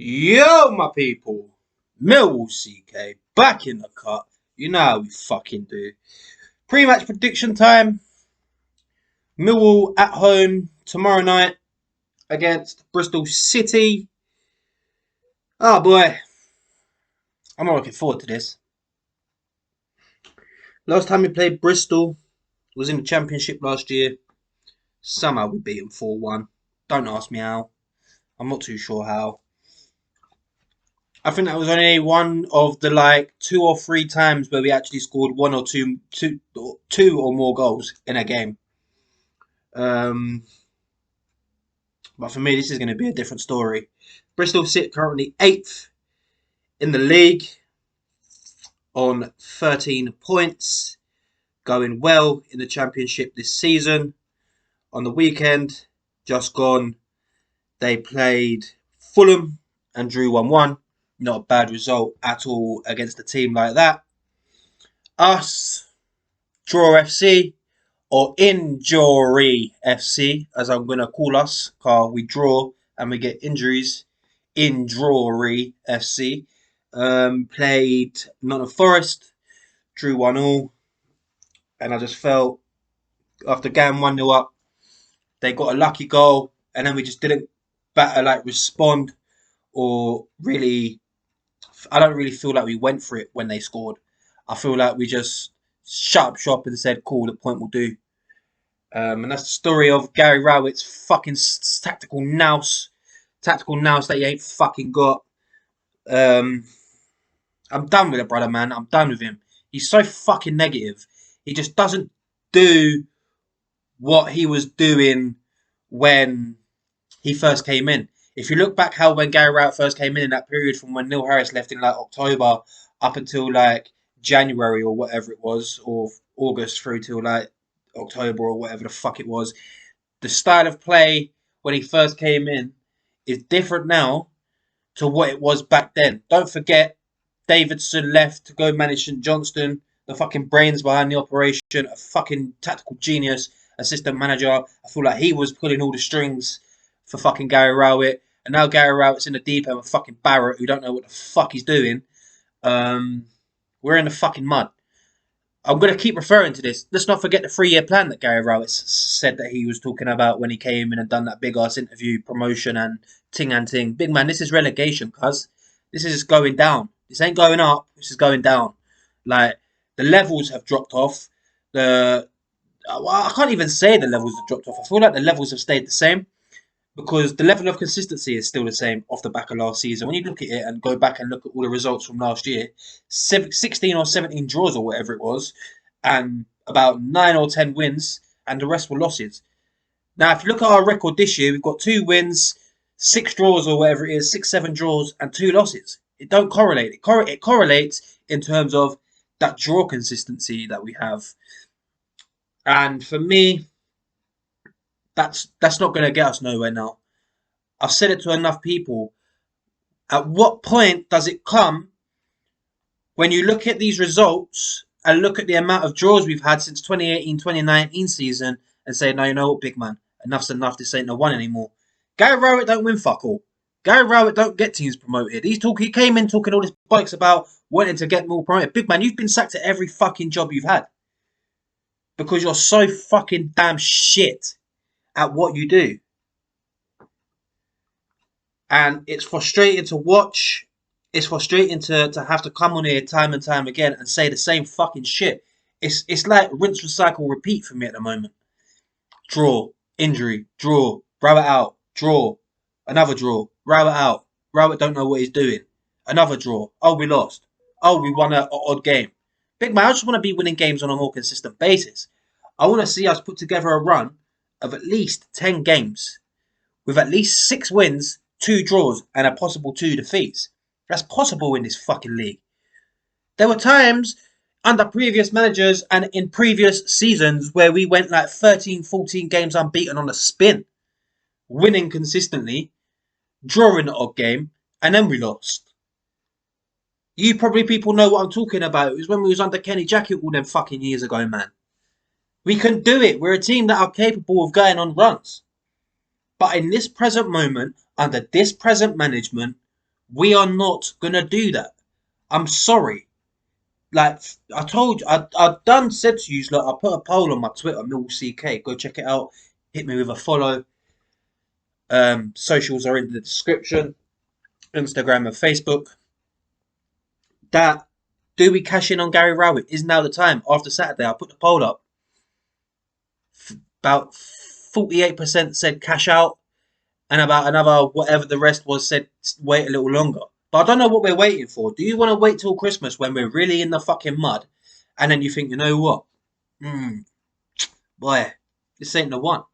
Yo, my people, Millwall CK back in the cut. You know how we fucking do. Pre-match prediction time. Millwall at home tomorrow night against Bristol City. Oh boy, I'm not looking forward to this. Last time we played Bristol was in the Championship last year. Somehow we beat them 4-1. Don't ask me how. I'm not too sure how. I think that was only one of the two or three times where we actually scored one or two or more goals in a game. Um, but for me, this is going to be a different story. Bristol sit currently 8th in the league on 13 points, going well in the Championship this season. On the weekend, just gone, they played Fulham and drew 1-1. Not a bad result at all against a team like that. Us, Draw FC, or Injury FC, as I'm going to call us, because we draw and we get injuries. Injury FC. Played Nottingham Forest, drew 1-1. And I just felt, after going 1-0 up, they got a lucky goal, and then we just didn't respond, or really, I don't really feel like we went for it when they scored. I feel like we just shut up shop and said, cool, the point will do. And that's the story of Gary Rowett's fucking tactical nous. Tactical nous that he ain't fucking got. I'm done with it, brother, man. I'm done with him. He's so fucking negative. He just doesn't do what he was doing when he first came in. If you look back how when Gary Rowett first came in that period from when Neil Harris left in October up until January or whatever it was, or August through till October or whatever the fuck it was, the style of play when he first came in is different now to what it was back then. Don't forget, Davidson left to go manage St Johnston, the fucking brains behind the operation, a fucking tactical genius, assistant manager. I feel like he was pulling all the strings for fucking Gary Rowett. And now Gary Rowett's in the deep end with fucking Barrett, who don't know what the fuck he's doing. We're in the fucking mud. I'm going to keep referring to this. Let's not forget the 3-year plan that Gary Rowett said that he was talking about when he came in and done that big-ass interview, promotion and ting and ting. Big man, this is relegation, cuz. This is going down. This ain't going up. This is going down. The levels have dropped off. I can't even say the levels have dropped off. I feel like the levels have stayed the same, because the level of consistency is still the same off the back of last season. When you look at it and go back and look at all the results from last year, 16 or 17 draws or whatever it was, and about 9 or 10 wins, and the rest were losses. Now, if you look at our record this year, we've got 2 wins, 6 draws or whatever it is, 6, 7 draws, and 2 losses. It don't correlate. It correlates in terms of that draw consistency that we have. And for me, that's not going to get us nowhere now. I've said it to enough people. At what point does it come when you look at these results and look at the amount of draws we've had since 2018-2019 season and say, no, you know what, big man, enough's enough. This ain't no one anymore. Gary Rowett don't win fuck all. Gary Rowett don't get teams promoted. He came in talking all this bollocks about wanting to get more promoted. Big man, you've been sacked at every fucking job you've had because you're so fucking damn shit at what you do. And it's frustrating to watch. It's frustrating to have to come on here time and time again and say the same fucking shit. It's like rinse, recycle, repeat for me at the moment. Draw, injury, draw, Rowett out, draw, another draw, Rowett out. Rowett don't know what he's doing. Another draw. Oh, we lost. Oh, we won an odd game. Big man, I just want to be winning games on a more consistent basis. I want to see us put together a run of at least 10 games with at least 6 wins, 2 draws, and a possible 2 defeats. That's possible in this fucking league. There were times under previous managers and in previous seasons where we went 13, 14 games unbeaten on a spin, winning consistently, drawing the odd game, and then we lost. You probably people know what I'm talking about. It was when we was under Kenny Jackett all them fucking years ago, man. We can do it. We're a team that are capable of going on runs. But in this present moment, under this present management, We are not gonna do that. I'm sorry. Like I told you, I done said to you, like I put a poll on my Twitter, Millwall CK. Go check it out. Hit me with a follow. Socials are in the description, Instagram and Facebook. That do we cash in on Gary Rowett? Is now the time? After Saturday, I put the poll up. About 48% said cash out, and about another whatever the rest was said wait a little longer. But I don't know what we're waiting for. Do you want to wait till Christmas when we're really in the fucking mud, and then you think, you know what? Boy, this ain't the one.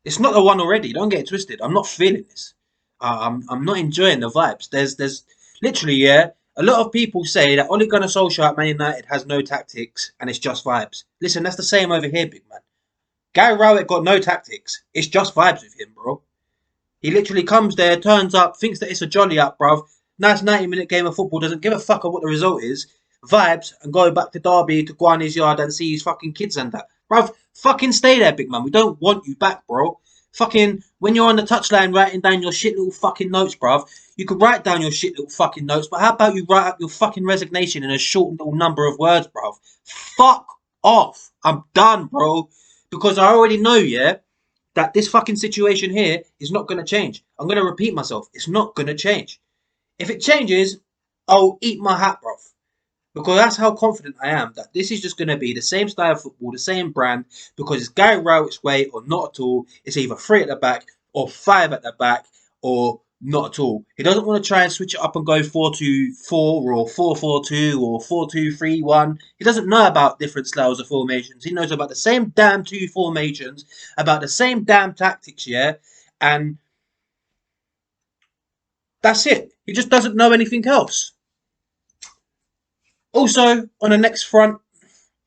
It's not the one already. Don't get it twisted. I'm not feeling this. I'm not enjoying the vibes. There's literally, yeah. A lot of people say that Ole Gunnar Solskjaer at Man United has no tactics and it's just vibes. Listen, that's the same over here, big man. Gary Rowett got no tactics. It's just vibes with him, bro. He literally comes there, turns up, thinks that it's a jolly up, bruv. Nice 90-minute game of football, doesn't give a fuck of what the result is. Vibes, and go back to Derby to go on his yard and see his fucking kids and that. Bruv, fucking stay there, big man. We don't want you back, bro. Fucking, when you're on the touchline writing down your shit little fucking notes, bruv, you could write down your shit little fucking notes, but how about you write up your fucking resignation in a short little number of words, bruv? Fuck off. I'm done, bro. Because I already know, yeah, that this fucking situation here is not going to change. I'm going to repeat myself. It's not going to change. If it changes, I'll eat my hat, bruv. Because that's how confident I am that this is just going to be the same style of football, the same brand, because it's Gary Rowett's way or not at all. It's either 3 at the back or 5 at the back or not at all. He doesn't want to try and switch it up and go 4-2-4 or 4-4-2 or 4-2-3-1. He doesn't know about different styles of formations. He knows about the same damn 2 formations, about the same damn tactics, yeah? And that's it. He just doesn't know anything else. Also, on the next front,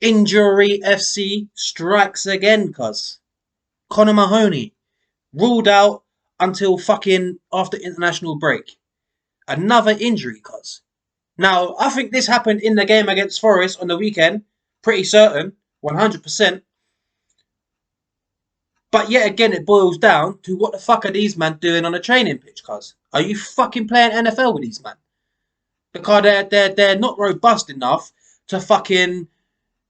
Injury FC strikes again, cuz. Conor Mahoney ruled out until fucking after international break. Another injury, cuz. Now, I think this happened in the game against Forest on the weekend. Pretty certain, 100%. But yet again, it boils down to what the fuck are these men doing on a training pitch, cuz? Are you fucking playing NFL with these men? Because they're not robust enough to fucking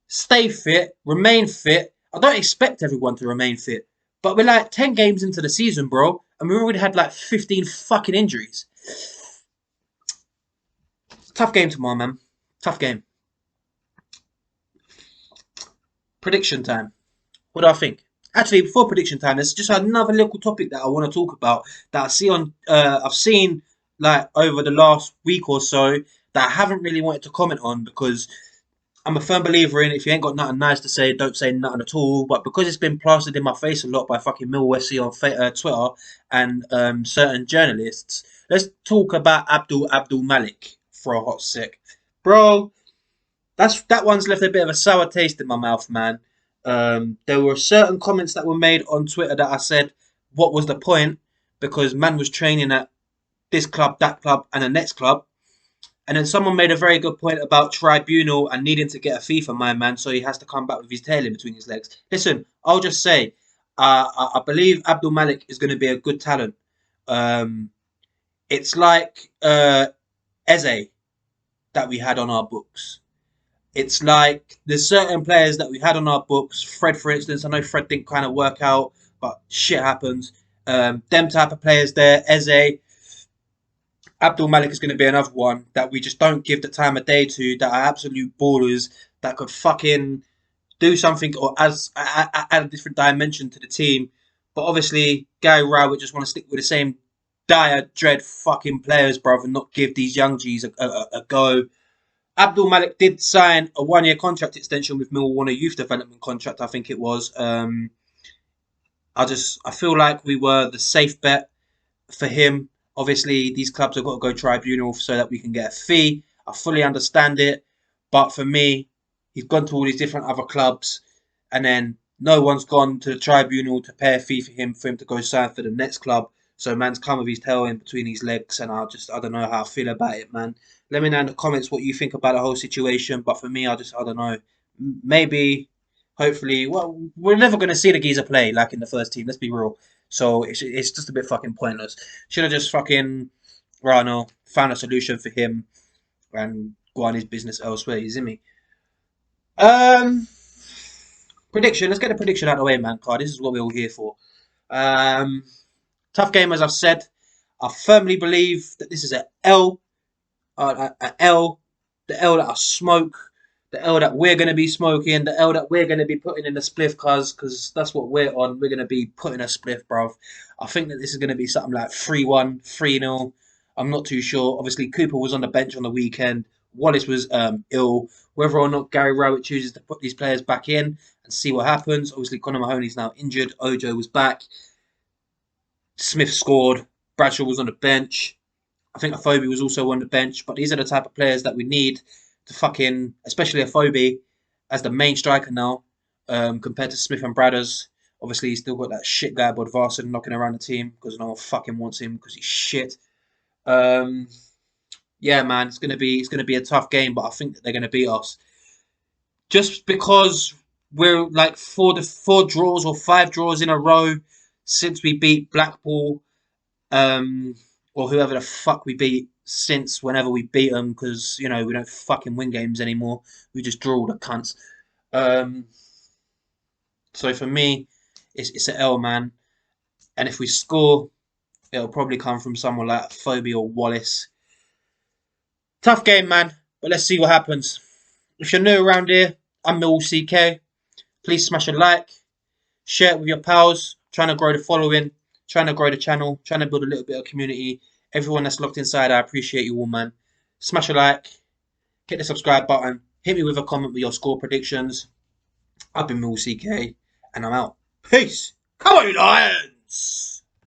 stay fit, remain fit. I don't expect everyone to remain fit. But we're like 10 games into the season, bro. And we already had like 15 fucking injuries. Tough game tomorrow, man. Tough game. Prediction time. What do I think? Actually, before prediction time, there's just another little topic that I want to talk about that I see on. I've seen like over the last week or so that I haven't really wanted to comment on because I'm a firm believer in if you ain't got nothing nice to say, don't say nothing at all. But because it's been plastered in my face a lot by fucking Millwall FC on Twitter and certain journalists, let's talk about Abdul Malik for a hot sec, bro. That one's left a bit of a sour taste in my mouth, man. There were certain comments that were made on Twitter that I said, what was the point? Because man was training at this club, that club, and the next club. And then someone made a very good point about tribunal and needing to get a fee for my man, so he has to come back with his tail in between his legs. Listen, I'll just say, I believe Abdul Malik is going to be a good talent. It's like Eze that we had on our books. It's like there's certain players that we had on our books. Fred, for instance, I know Fred didn't kind of work out, but shit happens. Them type of players there, Eze. Abdul Malik is going to be another one that we just don't give the time of day to, that are absolute ballers that could fucking do something or add a different dimension to the team. But obviously, Gary Rowett just want to stick with the same dire, dread fucking players, bruv, and not give these young G's a go. Abdul Malik did sign a 1-year contract extension with Millwall, a youth development contract, I think it was. I feel like we were the safe bet for him. Obviously, these clubs have got to go tribunal so that we can get a fee. I fully understand it. But for me, he's gone to all these different other clubs and then no one's gone to the tribunal to pay a fee for him to go sign for the next club. So man's come with his tail in between his legs and I don't know how I feel about it, man. Let me know in the comments what you think about the whole situation. But for me, I don't know. Maybe, hopefully, well, we're never going to see the geezer play like in the first team. Let's be real. So it's just a bit fucking pointless. Should have just fucking, well, no, found a solution for him and go on his business elsewhere. You see me? Um, Prediction. Let's get the prediction out of the way, man. Card. This is what we're all here for. Um, Tough game, as I've said. I firmly believe that this is a L, a L, the L that I smoke, the L that we're going to be smoking, the L that we're going to be putting in the spliff, because that's what we're on. We're going to be putting a spliff, bruv. I think that this is going to be something like 3-1, 3-0. I'm not too sure. Obviously, Cooper was on the bench on the weekend. Wallace was ill. Whether or not Gary Rowett chooses to put these players back in and see what happens. Obviously, Conor Mahoney's now injured. Ojo was back. Smith scored. Bradshaw was on the bench. I think Afobe was also on the bench. But these are the type of players that we need to fucking, especially Afobe, as the main striker now, compared to Smith and Bradders. Obviously, he's still got that shit guy Bodvarsson knocking around the team because no one fucking wants him because he's shit. Yeah, man, it's gonna be a tough game, but I think that they're gonna beat us just because we're like four draws or 5 draws in a row since we beat Blackpool, or whoever the fuck we beat since whenever we beat them, because we don't fucking win games anymore. We just draw all the cunts. Um, so for me, it's an L, man. And if we score, it'll probably come from someone like Phobie or Wallace. Tough game, man. But let's see what happens. If you're new around here, I'm Millwall CK. Please smash a like, share it with your pals. Trying to grow the following, trying to grow the channel, trying to build a little bit of community. Everyone that's locked inside, I appreciate you all, man. Smash a like, hit the subscribe button, hit me with a comment with your score predictions. I've been Millwall CK, and I'm out. Peace. Come on, you Lions!